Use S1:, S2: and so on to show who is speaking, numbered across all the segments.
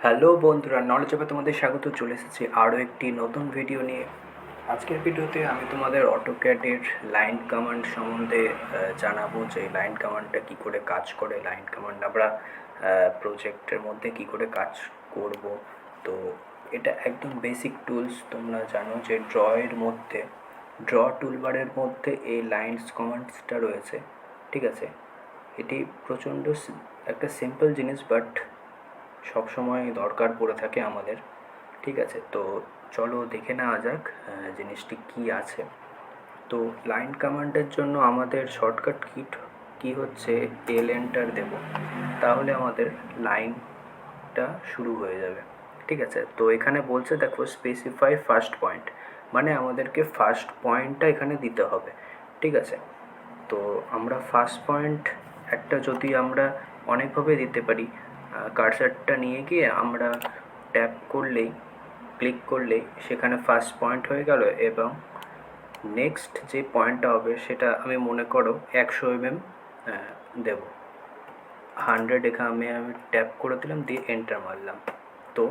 S1: Hello বন্ধুরা, knowledge অ্যাপে তোমাদের স্বাগত। চলে এসেছি আরও একটি নতুন ভিডিও নিয়ে। আজকের ভিডিওতে আমি তোমাদের অটোক্যাডের লাইন কমান্ড সম্বন্ধে জানাবো যে লাইন কমান্ডটা কী করে কাজ করে, লাইন কমান্ড আমরা প্রজেক্টের মধ্যে কী করে কাজ করব। তো এটা একদম বেসিক টুলস। তোমরা জানো যে ড্র টুলবারের মধ্যে এই লাইনস কমান্ডসটা রয়েছে, ঠিক আছে। এটি প্রচণ্ড একটা সিম্পল জিনিস, বাট সব সময় দরকার পড়ে থাকে আমাদের, ঠিক আছে। তো চলো দেখে নেওয়া যাক জিনিসটি কি আছে। তো লাইন কমান্ডের জন্য আমাদের শর্টকাট কি হচ্ছে, এল এন্টার দেব, তাহলে আমাদের লাইনটা শুরু হয়ে যাবে, ঠিক আছে। তো এখানে বলছে দেখো স্পেসিফাই ফার্স্ট পয়েন্ট, মানে আমাদেরকে ফার্স্ট পয়েন্টটা এখানে দিতে হবে, ঠিক আছে। তো আমরা ফার্স্ট পয়েন্ট একটা যদি আমরা অনেকভাবে দিতে পারি, কার্সারটা নিয়ে গিয়ে আমরা ট্যাপ করলেই, ক্লিক করলেই সেখানে ফার্স্ট পয়েন্ট হয়ে গেল, এবং নেক্সট যে পয়েন্টটা হবে সেটা আমি মনে করো 100 mm দেব। 100 এখানে আমি ট্যাপ করে দিলাম, দিয়ে এন্টার মারলাম। তো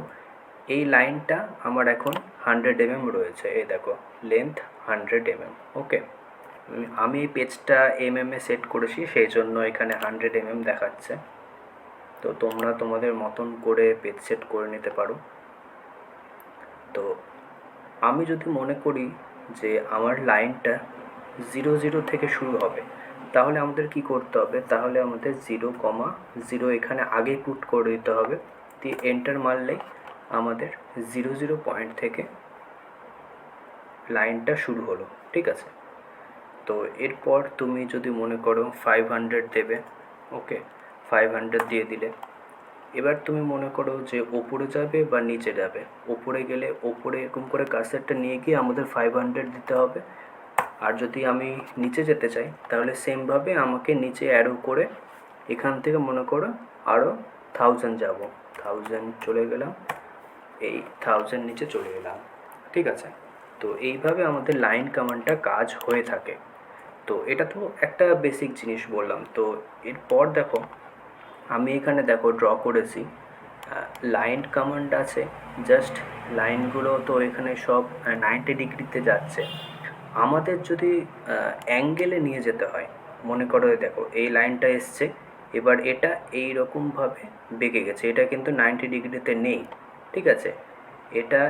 S1: এই লাইনটা আমার এখন 100 mm রয়েছে, এই দেখো লেন্থ 100 mm। ওকে, আমি এই পেজটা এমএমে সেট করেছি, সেই জন্য এখানে 100 mm দেখাচ্ছে। তো তোমরা তোমাদের মতন করে পেজ সেট করে নিতে পারো। তো আমি যদি মনে করি যে আমার লাইনটা 0 থেকে শুরু হবে, তাহলে আমাদের কি করতে হবে, তাহলে আমাদের 0,0 এখানে আগে পুট করে দিতে হবে, দিয়ে এন্টার মারলেই আমাদের 0 পয়েন্ট থেকে লাইনটা শুরু হলো, ঠিক আছে। তো এরপর তুমি যদি মনে করো 500 দেবে, ওকে, 500 দিয়ে দিলে। এবার তুমি মনে করো যে ওপরে যাবে বা নিচে যাবে। ওপরে গেলে ওপরে এরকম করে কার্সারটা নিয়ে গিয়ে আমাদের 500 দিতে হবে। আর যদি আমি নিচে যেতে চাই, তাহলে সেমভাবে আমাকে নিচে অ্যারো করে এখান থেকে মনে করো আরও 1000 যাব, 1000 চলে গেলাম, এই 1000 নিচে চলে গেলাম, ঠিক আছে। তো এইভাবে আমাদের লাইন কমান্ডটা কাজ হয়ে থাকে। তো এটা তো একটা বেসিক জিনিস বললাম। তো এরপর দেখো আমি এখানে দেখো ড্র করেছি, লাইন কমান্ড আছে, জাস্ট লাইনগুলো তো এখানে সব 90 ডিগ্রিতে যাচ্ছে। আমাদের যদি অ্যাঙ্গেলে নিয়ে যেতে হয়, মনে করো দেখো এই লাইনটা এসছে, এবার এটা এই রকমভাবে বেঁকে গেছে, এটা কিন্তু 90 ডিগ্রিতে নেই, ঠিক আছে। এটা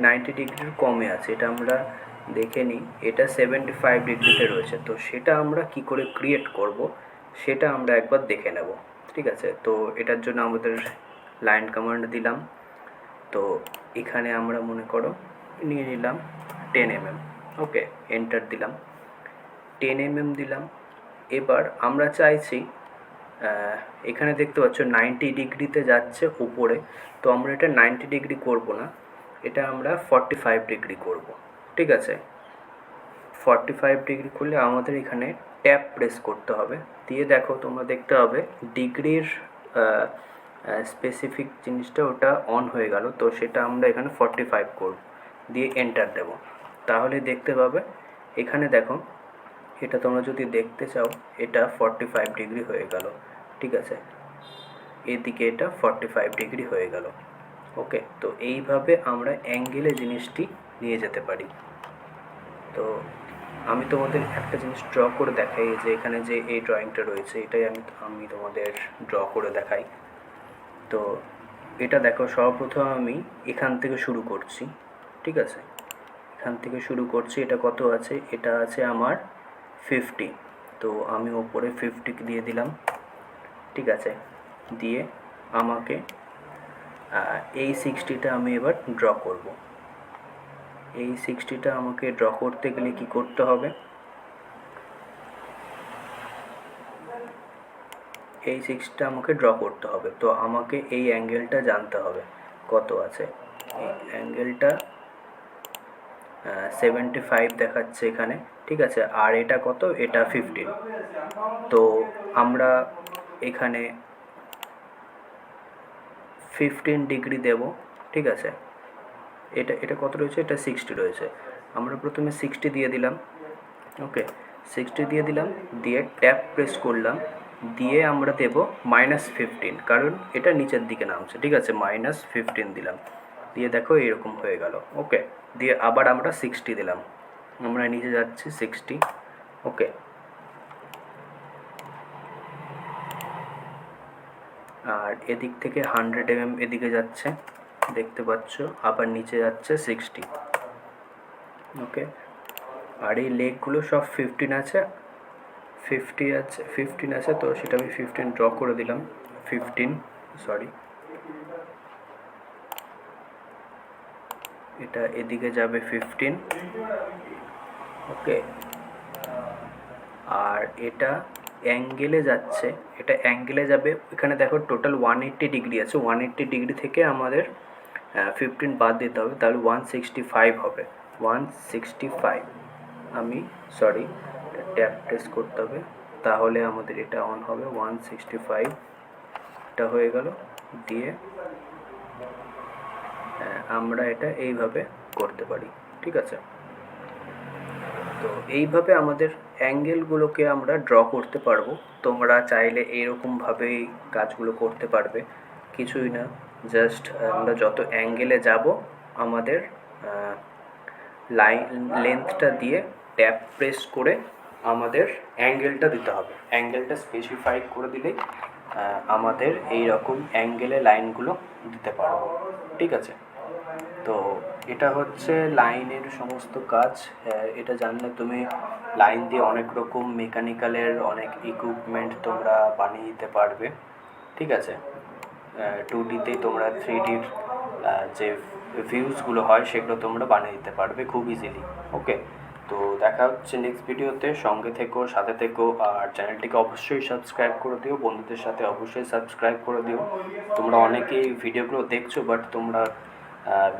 S1: 90 ডিগ্রির কমে আছে, এটা আমরা দেখে নিই, এটা 75 ডিগ্রিতে রয়েছে। তো সেটা আমরা কি করে ক্রিয়েট করব, সেটা আমরা একবার দেখে নেব, ঠিক আছে। তো এটার জন্য আমাদের লাইন কমান্ড দিলাম। তো এখানে আমরা মনে করো নিয়ে নিলাম 10 mm, ওকে, এন্টার দিলাম, 10 mm দিলাম। এবার আমরা চাইছি, এখানে দেখতে পাচ্ছ 90 ডিগ্রিতে যাচ্ছে উপরে, তো আমরা এটা 90 ডিগ্রি করব না, এটা আমরা 45 ডিগ্রি করব, ঠিক আছে। 45 ডিগ্রি করলে আমাদের এখানে ট্যাপ প্রেস করতে হবে, দিয়ে দেখো তোমরা দেখতে হবে ডিগ্রির স্পেসিফিক জিনিসটা ওটা অন হয়ে গেল। তো সেটা আমরা এখানে 45 করব, দিয়ে এন্টার দেব, তাহলে দেখতে পাবে এখানে দেখো, এটা তোমরা যদি দেখতে চাও এটা 45 ডিগ্রি হয়ে গেল, ঠিক আছে। এদিকে এটা 45 ডিগ্রি হয়ে গেল, ওকে। তো এইভাবে আমরা অ্যাঙ্গেলে জিনিসটি নিয়ে যেতে পারি। তো আমি তোমাদের একটা জিনিস ড্র করে দেখাই, যে এখানে যে এই ড্রয়িংটা রয়েছে, এটাই আমি তোমাদের ড্র করে দেখাই। তো এটা দেখো, সর্বপ্রথম আমি এখান থেকে শুরু করছি, ঠিক আছে। এখান থেকে শুরু করছি, এটা কত আছে, এটা আছে আমার 50। তো আমি ওপরে 50 দিয়ে দিলাম, ঠিক আছে। দিয়ে আমাকে এই 60টা আমি এবার ড্র করব। এই 60টা আমাকে ড্র করতে গেলে কি করতে হবে, এই 6টা আমাকে ড্র করতে হবে। তো আমাকে এই অ্যাঙ্গেলটা জানতে হবে কত আছে। এই অ্যাঙ্গেলটা 75 দেখাচ্ছে এখানে, ঠিক আছে। আর এটা কত, এটা 15। তো আমরা এখানে 15 ডিগ্রি দেব, ঠিক আছে। এটা এটা কত রয়েছে, এটা 60 রয়েছে। আমরা প্রথমে 60 দিয়ে দিলাম, ওকে, 60 দিয়ে দিলাম, দিয়ে ট্যাপ প্রেস করলাম, দিয়ে আমরা দেব -15, কারণ এটা নিচের দিকে নামছে, ঠিক আছে। -15 দিলাম, দিয়ে দেখো এরকম হয়ে গেল। ওকে, দিয়ে আবার আমরা 60 দিলাম, আমরা নিচে যাচ্ছি 60। ওকে, আর এদিক থেকে 100 mm এদিকে যাচ্ছে, দেখতে পাচ্ছ, আবার নিচে যাচ্ছে 60। ওকে, আর এই লেগগুলো সব 15 আছে, 15 আছে, তো সেটা আমি 15 ড্র করে দিলাম। 15, সরি, এটা এদিকে যাবে 15। ওকে, আর এটা অ্যাঙ্গেলে যাচ্ছে, এটা অ্যাঙ্গেলে যাবে। এখানে দেখো টোটাল 180 ডিগ্রি আছে, 180 ডিগ্রি থেকে আমাদের 15 বাদ দিতে হবে, তাহলে 165 হবে। 165, আমি সরি, ট্যাপ প্রেস করতে হবে, তাহলে আমাদের এটা অন হবে। 165 এটা হয়ে গেল, দিয়ে আমরা এটা এইভাবে করতে পারি, ঠিক আছে। তো এইভাবে আমাদের অ্যাঙ্গেলগুলোকে আমরা ড্র করতে পারবো। তোমরা চাইলে এইরকমভাবেই কাজগুলো করতে পারবে, কিছুই না, জাস্ট আমরা যত অ্যাঙ্গেলে যাব আমাদের লাইন লেন্থটা দিয়ে ট্যাপ প্রেস করে আমাদের অ্যাঙ্গেলটা দিতে হবে। অ্যাঙ্গেলটা স্পেসিফাই করে দিলেই আমাদের এই রকম অ্যাঙ্গেলে লাইনগুলো দিতে পারবো, ঠিক আছে। তো এটা হচ্ছে লাইনের সমস্ত কাজ। এটা জানলে তুমি লাইন দিয়ে অনেক রকম মেকানিক্যালের অনেক ইকুইপমেন্ট তোমরা বানিয়ে দিতে পারবে, ঠিক আছে। 2Dতেই তোমরা 3Dর যে ভিউজগুলো হয় সেগুলো তোমরা বানিয়ে দিতে পারবে খুব ইজিলি। ওকে, তো দেখা হচ্ছে নেক্সট ভিডিওতে। সঙ্গে থেকো, সাথে থেকো, আর চ্যানেলটিকে অবশ্যই সাবস্ক্রাইব করে দিও, বন্ধুদের সাথে অবশ্যই সাবস্ক্রাইব করে দিও। তোমরা অনেকেই ভিডিওগুলো দেখছো, বাট তোমরা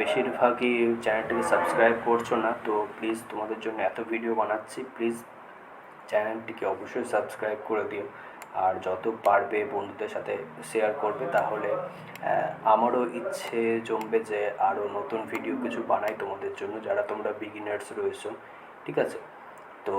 S1: বেশিরভাগই চ্যানেলটিকে সাবস্ক্রাইব করছো না। তো প্লিজ, তোমাদের জন্য এত ভিডিও বানাচ্ছি, প্লিজ চ্যানেলটিকে অবশ্যই সাবস্ক্রাইব করে দিও, আর যত পারবে বন্ধুদের সাথে শেয়ার করবে, তাহলে আমারও ইচ্ছে জমবে যে আরও নতুন ভিডিও কিছু বানাই তোমাদের জন্য, যারা তোমরা বিগিনার্স রয়েছো, ঠিক আছে। তো